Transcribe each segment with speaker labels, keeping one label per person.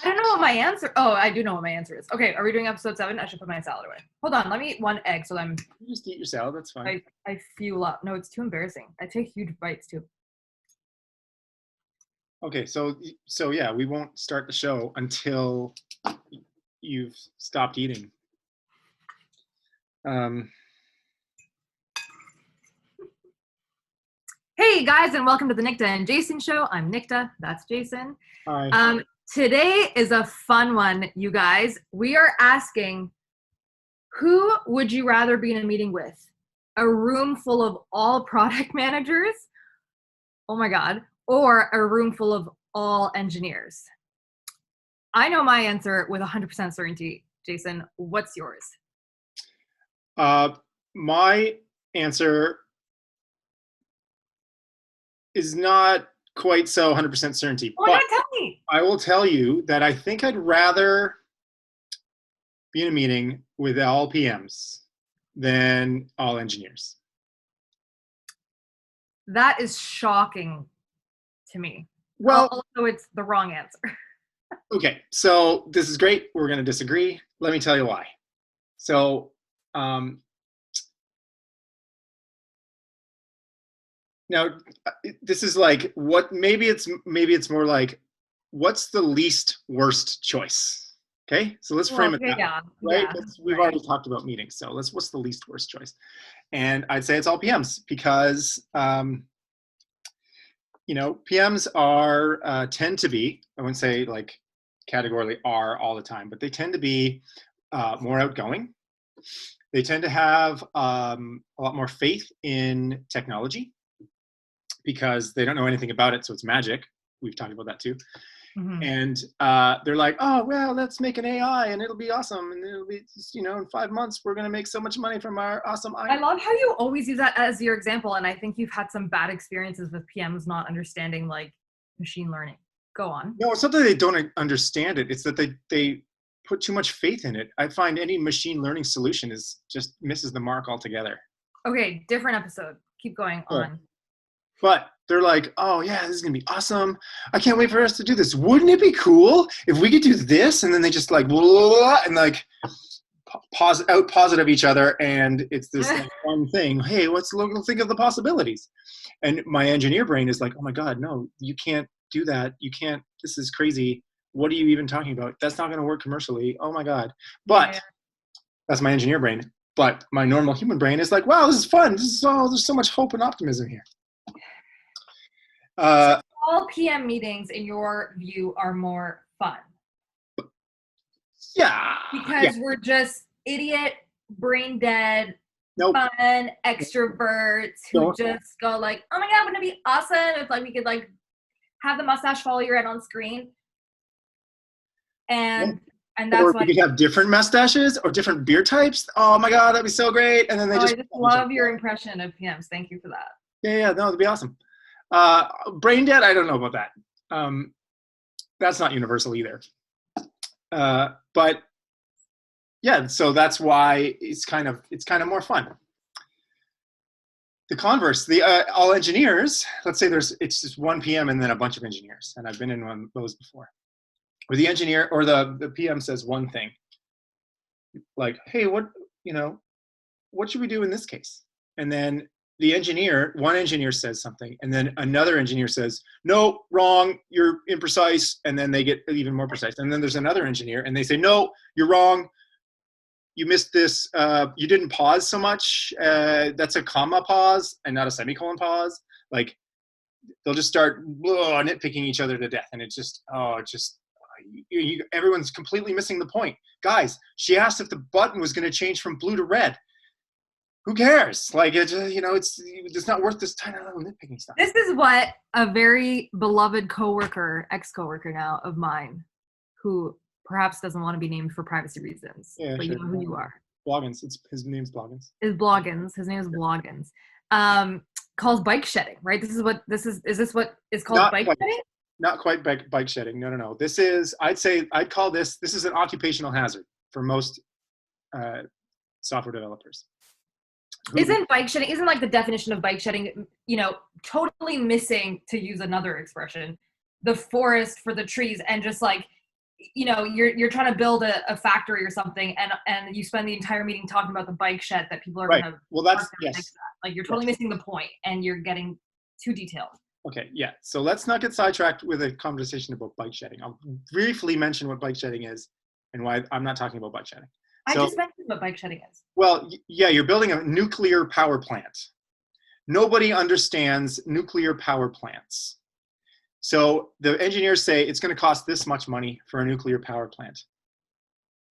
Speaker 1: I don't know what my answer. Oh, I do know what my answer is. Okay, are we doing episode 7? I should put my salad away. Hold on, let me eat one egg so I'm.
Speaker 2: You just eat your salad. That's fine.
Speaker 1: I fuel up. No, it's too embarrassing. I take huge bites too.
Speaker 2: Okay, so yeah, we won't start the show until you've stopped eating.
Speaker 1: Hey guys, and welcome to the Nikta and Jason show. I'm Nikta. That's Jason.
Speaker 2: Hi.
Speaker 1: Today is a fun one, you guys. We are asking, who would you rather be in a meeting with? A room full of all product managers? Oh my God. Or a room full of all engineers? I know my answer with 100% certainty. Jason, what's yours?
Speaker 2: My answer is not quite so 100% certainty.
Speaker 1: Oh my God, tell me.
Speaker 2: I will tell you that I think I'd rather be in a meeting with all PMs than all engineers.
Speaker 1: That is shocking to me.
Speaker 2: Well,
Speaker 1: also, it's the wrong answer.
Speaker 2: Okay, so this is great. We're going to disagree. Let me tell you why. So, now this is like what maybe it's more like what's the least worst choice? Okay, so let's frame it that way, right? We've already talked about meetings, so what's the least worst choice? And I'd say it's all PMs because PMs are tend to be, I wouldn't say like categorically are all the time, but they tend to be more outgoing. They tend to have a lot more faith in technology because they don't know anything about it, so it's magic. We've talked about that too. Mm-hmm. And they're like, oh, well, let's make an AI and it'll be awesome. And it'll be, in 5 months, we're going to make so much money from our awesome AI.
Speaker 1: I love how you always use that as your example. And I think you've had some bad experiences with PMs not understanding like machine learning. Go on.
Speaker 2: No, it's not that they don't understand it. It's that they put too much faith in it. I find any machine learning solution just misses the mark altogether.
Speaker 1: Okay, different episode. Keep going on.
Speaker 2: But they're like, oh yeah, this is gonna be awesome. I can't wait for us to do this. Wouldn't it be cool if we could do this? And then they just like, blah, blah, blah, and like out positive each other. And it's this like, fun thing. Hey, let's think of the possibilities. And my engineer brain is like, oh my God, no, you can't do that. You can't, this is crazy. What are you even talking about? That's not gonna work commercially. Oh my God. But that's my engineer brain. But my normal human brain is like, wow, this is fun. There's so much hope and optimism here.
Speaker 1: So all PM meetings, in your view, are more fun.
Speaker 2: Yeah.
Speaker 1: Because we're just idiot, brain dead, fun extroverts who just go like, oh my God, wouldn't it be awesome if like we could like have the mustache follow your head on screen? And that's
Speaker 2: or we could have different mustaches or different beer types. Oh my God, that'd be so great. And then I just
Speaker 1: love your impression of PMs. Thank you for that.
Speaker 2: Yeah, no, that'd be awesome. Brain dead, I don't know about that. That's not universal either. But yeah, so that's why it's kind of more fun. The converse, the all engineers, let's say it's just one PM and then a bunch of engineers, and I've been in one of those before. Where the engineer or the PM says one thing, like, hey, what should we do in this case? And then one engineer says something, and then another engineer says, no, wrong, you're imprecise, and then they get even more precise. And then there's another engineer, and they say, no, you're wrong, you missed this, you didn't pause so much, that's a comma pause and not a semicolon pause. Like, they'll just start nitpicking each other to death, and everyone's completely missing the point. Guys, she asked if the button was going to change from blue to red. Who cares? Like, it's not worth this time of nitpicking stuff.
Speaker 1: This is what a very beloved ex-coworker now of mine, who perhaps doesn't want to be named for privacy reasons, but you know who you are.
Speaker 2: Bloggins. His name's Bloggins.
Speaker 1: His name is Bloggins. Calls bike shedding, right? Is this what is called bike shedding?
Speaker 2: Not quite bike shedding. No. I'd call this is an occupational hazard for most software developers.
Speaker 1: Isn't like the definition of bike shedding, totally missing, to use another expression, the forest for the trees, and just like you know, you're trying to build a factory or something, and you spend the entire meeting talking about the bike shed that people are
Speaker 2: Right.
Speaker 1: gonna
Speaker 2: Well, that's
Speaker 1: park there
Speaker 2: yes.
Speaker 1: next to that. Like, you're totally missing the point, and you're getting too detailed.
Speaker 2: Okay, yeah. So let's not get sidetracked with a conversation about bike shedding. I'll briefly mention what bike shedding is and why I'm not talking about bike shedding.
Speaker 1: I
Speaker 2: So,
Speaker 1: just mentioned what bike shedding is.
Speaker 2: well, yeah, you're building a nuclear power plant. Nobody understands nuclear power plants. So the engineers say it's going to cost this much money for a nuclear power plant.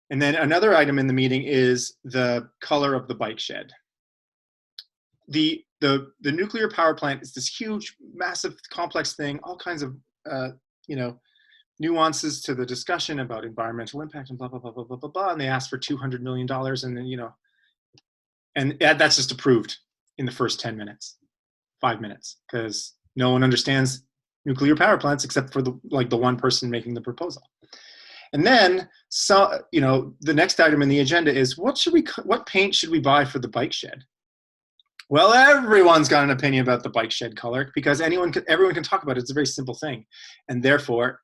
Speaker 2: And then another item in the meeting is the color of the bike shed. The nuclear power plant is this huge, massive, complex thing, all kinds of, you know, nuances to the discussion about environmental impact and blah, blah, blah, blah, blah, blah, blah. And they asked for $200 million. And then, you know, and that's just approved in the first 10 minutes, 5 minutes, because no one understands nuclear power plants except for the one person making the proposal. And then, so, you know, the next item in the agenda is what paint should we buy for the bike shed? Well, everyone's got an opinion about the bike shed color because everyone can talk about it. It's a very simple thing. And therefore,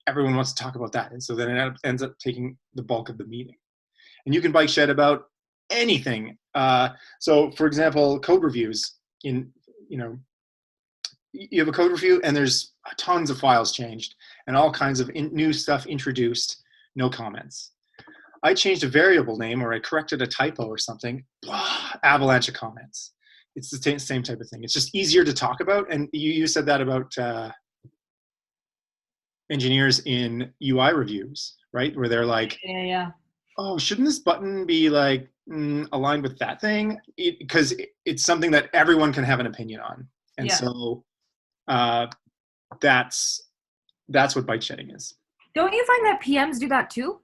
Speaker 2: everyone wants to talk about that. And so then it ends up taking the bulk of the meeting. And you can bike shed about anything. So for example, code reviews you have a code review and there's tons of files changed and all kinds of new stuff introduced, no comments. I changed a variable name or I corrected a typo or something, blah, avalanche of comments. It's the same type of thing. It's just easier to talk about. And you said that about engineers in UI reviews, right? Where they're like,
Speaker 1: Yeah.
Speaker 2: oh, shouldn't this button be like aligned with that thing? Because it's something that everyone can have an opinion on. And so that's what bike shedding is.
Speaker 1: Don't you find that PMs do that too?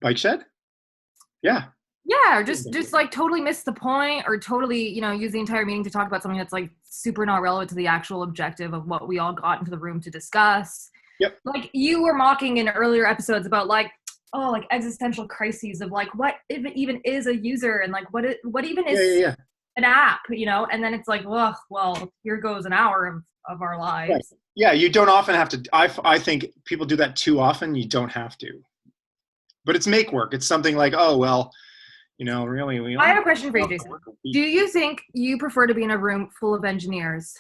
Speaker 2: Bike shed? Yeah.
Speaker 1: Yeah, or just like totally miss the point, or totally, you know, use the entire meeting to talk about something that's like super not relevant to the actual objective of what we all got into the room to discuss.
Speaker 2: Yep.
Speaker 1: Like you were mocking in earlier episodes about like, oh, like existential crises of like, what if it even is a user, and like what even is an app, you know? And then it's like, well, here goes an hour of our lives.
Speaker 2: Right. Yeah, you don't often have to. I think people do that too often. You don't have to. But it's make work. It's something like, oh, well, you know, really.
Speaker 1: I have a question for you, Jason. Do you think you prefer to be in a room full of engineers?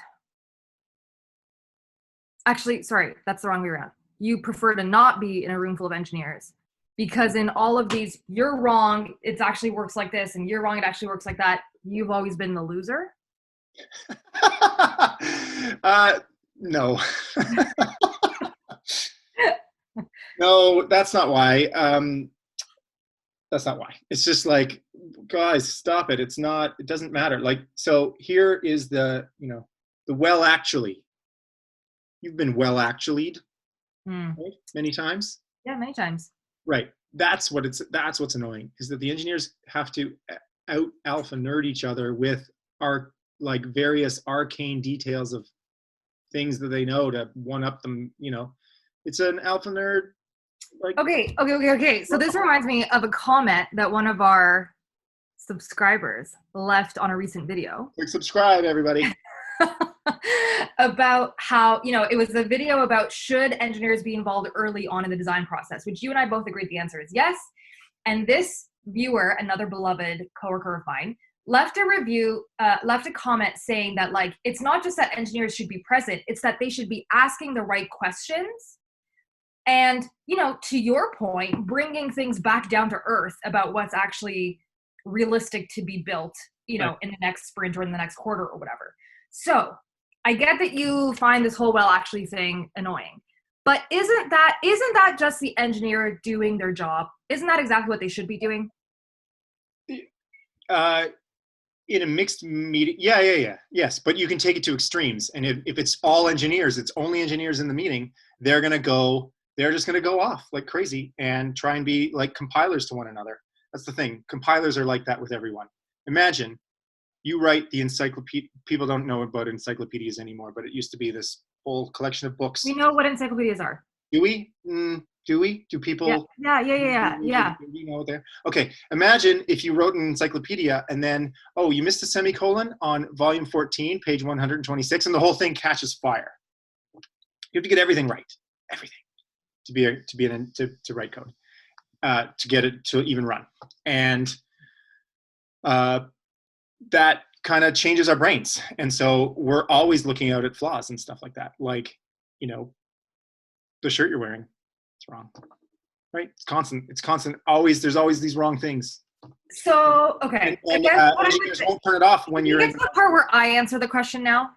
Speaker 1: Actually, sorry, that's the wrong way around. You prefer to not be in a room full of engineers because in all of these, you're wrong, it actually works like this, and you're wrong, it actually works like that. You've always been the loser?
Speaker 2: No. No, that's not why. That's not why. It's just like, guys, stop it. It doesn't matter. Like, so here is the well actually. You've been well actually'd, right? Many times.
Speaker 1: Yeah, many times.
Speaker 2: Right. That's what's annoying, is that the engineers have to out alpha nerd each other with our like various arcane details of things that they know to one up them, you know. It's an alpha nerd. Like,
Speaker 1: okay. So this reminds me of a comment that one of our subscribers left on a recent video.
Speaker 2: Click subscribe, everybody.
Speaker 1: About how, you know, it was a video about should engineers be involved early on in the design process, which you and I both agreed the answer is yes. And this viewer, another beloved coworker of mine, left a comment saying that like, it's not just that engineers should be present, it's that they should be asking the right questions. And, you know, to your point, bringing things back down to earth about what's actually realistic to be built, you know, in the next sprint or in the next quarter or whatever. So I get that you find this whole well actually thing annoying, but isn't that just the engineer doing their job? Isn't that exactly what they should be doing?
Speaker 2: In a mixed meeting, yes, but you can take it to extremes. And if it's all engineers, it's only engineers in the meeting, they're just gonna go off like crazy and try and be like compilers to one another. That's the thing. Compilers are like that with everyone. Imagine you write the encyclopedia. People don't know about encyclopedias anymore, but it used to be this whole collection of books.
Speaker 1: We know what encyclopedias are.
Speaker 2: Do we? Do we? Do people?
Speaker 1: Yeah.
Speaker 2: You know there. Okay. Imagine if you wrote an encyclopedia and then, oh, you missed a semicolon on volume 14, page 126, and the whole thing catches fire. You have to get everything right. Everything. to write code, to get it to even run. And that kind of changes our brains. And so we're always looking out at flaws and stuff like that. Like, the shirt you're wearing, it's wrong, right? It's constant. Always, there's always these wrong things.
Speaker 1: So, okay.
Speaker 2: And engineers won't turn it off when you're in.
Speaker 1: The part where I answer the question now.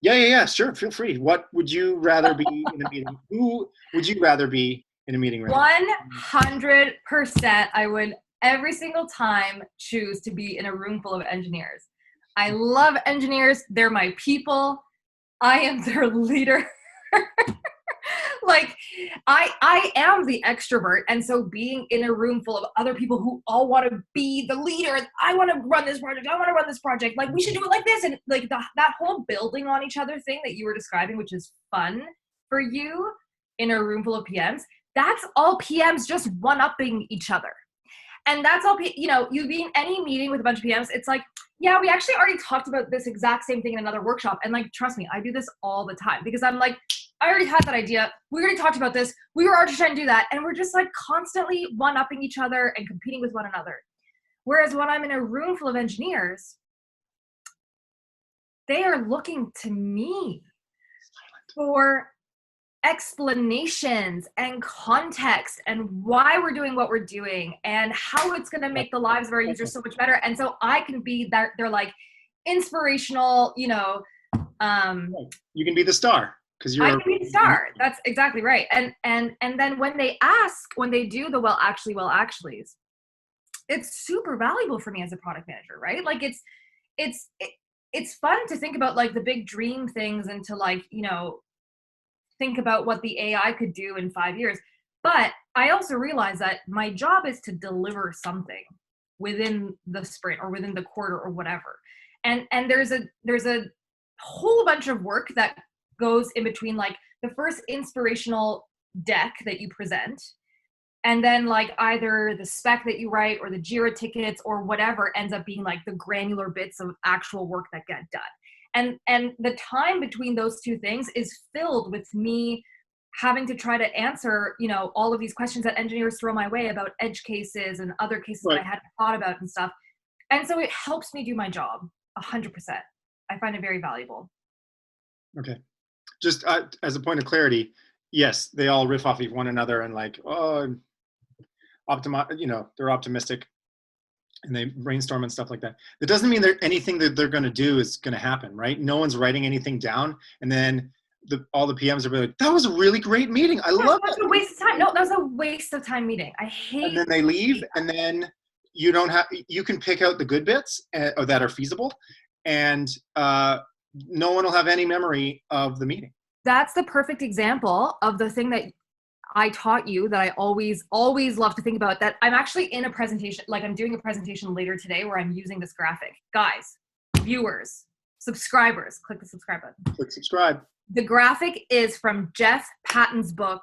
Speaker 2: Yeah. Sure. Feel free. What would you rather be in a meeting? Who would you rather be in a meeting with?
Speaker 1: 100%. I would every single time choose to be in a room full of engineers. I love engineers. They're my people. I am their leader. Like, I am the extrovert, and so being in a room full of other people who all want to be the leader, I want to run this project, like, we should do it like this, and like that whole building on each other thing that you were describing, which is fun for you in a room full of PMs, that's all PMs just one-upping each other. And that's all, you be in any meeting with a bunch of PMs, it's like, yeah, we actually already talked about this exact same thing in another workshop. And like, trust me, I do this all the time because I'm like, I already had that idea. We already talked about this. We were already trying to do that. And we're just like constantly one-upping each other and competing with one another. Whereas when I'm in a room full of engineers, they are looking to me for explanations and context and why we're doing what we're doing and how it's going to make the lives of our users so much better. And so I can be that, they're like inspirational,
Speaker 2: you can be the star because I
Speaker 1: can be the star. That's exactly right. And then when they do the well actuallys, it's super valuable for me as a product manager, right? Like it's fun to think about like the big dream things and to like, think about what the AI could do in 5 years. But I also realize that my job is to deliver something within the sprint or within the quarter or whatever. And there's a whole bunch of work that goes in between like the first inspirational deck that you present, and then like either the spec that you write or the Jira tickets or whatever ends up being like the granular bits of actual work that get done. And the time between those two things is filled with me having to try to answer, all of these questions that engineers throw my way about edge cases and other cases that I hadn't thought about and stuff. And so it helps me do my job 100%. I find it very valuable.
Speaker 2: Okay. Just as a point of clarity, yes, they all riff off of one another and like, they're optimistic. And they brainstorm and stuff like that. That doesn't mean that anything that they're going to do is going to happen, right? No one's writing anything down, and then all the PMs are like, "That was a really great meeting. I love it."
Speaker 1: That's a waste of time. No, that was a waste of time meeting. I hate.
Speaker 2: And then they leave, and then you don't have. You can pick out the good bits or that are feasible, and no one will have any memory of the meeting.
Speaker 1: That's the perfect example of the thing that I taught you that I always love to think about, that I'm actually in a presentation, like I'm doing a presentation later today where I'm using this graphic. Guys, viewers, subscribers, click the subscribe button.
Speaker 2: Click subscribe.
Speaker 1: The graphic is from Jeff Patton's book,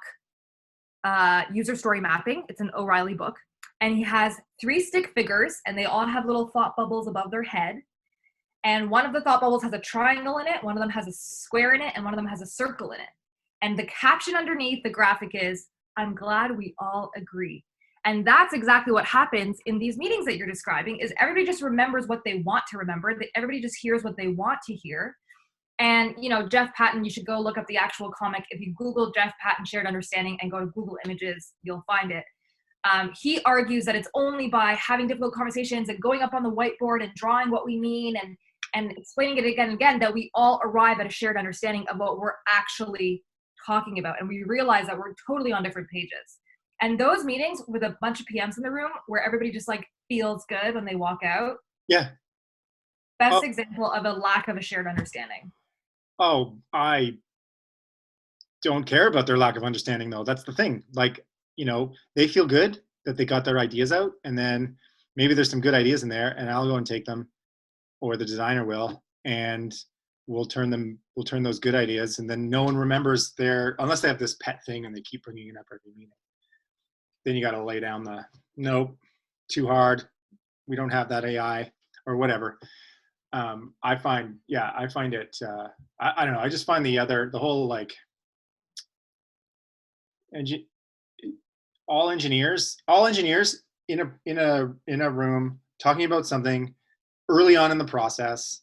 Speaker 1: User Story Mapping. It's an O'Reilly book. And he has 3 stick figures and they all have little thought bubbles above their head. And one of the thought bubbles has a triangle in it, one of them has a square in it, and one of them has a circle in it. And the caption underneath the graphic is, "I'm glad we all agree." And that's exactly what happens in these meetings that you're describing, is everybody just remembers what they want to remember. Everybody just hears what they want to hear. And, Jeff Patton, you should go look up the actual comic. If you Google Jeff Patton Shared Understanding and go to Google Images, you'll find it. He argues that it's only by having difficult conversations and going up on the whiteboard and drawing what we mean and explaining it again and again that we all arrive at a shared understanding of what we're actually talking about, and we realize that we're totally on different pages. And those meetings with a bunch of PMs in the room where everybody just like feels good when they walk out, best example of a lack of a shared understanding.
Speaker 2: I don't care about their lack of understanding though. That's the thing. Like, they feel good that they got their ideas out, and then maybe there's some good ideas in there and I'll go and take them, or the designer will, and we'll turn those good ideas, and then no one remembers unless they have this pet thing and they keep bringing it up every meeting. Then you got to lay down nope, too hard. We don't have that AI or whatever. I find it, I don't know. I just find the whole like all engineers in a room talking about something early on in the process.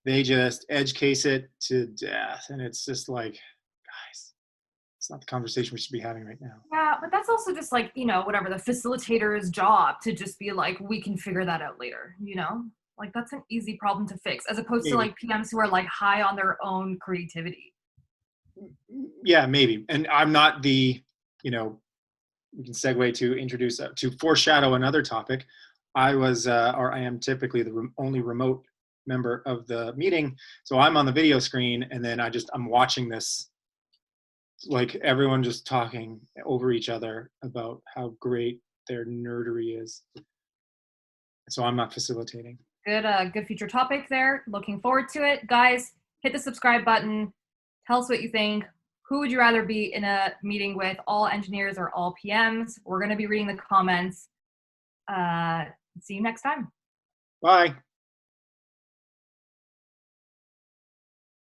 Speaker 2: They just edge case it to death, and it's just like, guys, it's not the conversation we should be having right now.
Speaker 1: Yeah, but that's also just like, whatever, the facilitator's job to just be like, we can figure that out later, Like, that's an easy problem to fix, as opposed to like PMs who are like high on their own creativity.
Speaker 2: Yeah, maybe. And I'm not we can segue to foreshadow another topic. I am typically the only remote member of the meeting. So I'm on the video screen, and then I'm watching this, like everyone just talking over each other about how great their nerdery is. So I'm not facilitating.
Speaker 1: Good future topic there. Looking forward to it. Guys, hit the subscribe button. Tell us what you think. Who would you rather be in a meeting with, all engineers or all PMs? We're going to be reading the comments. See you next time.
Speaker 2: Bye.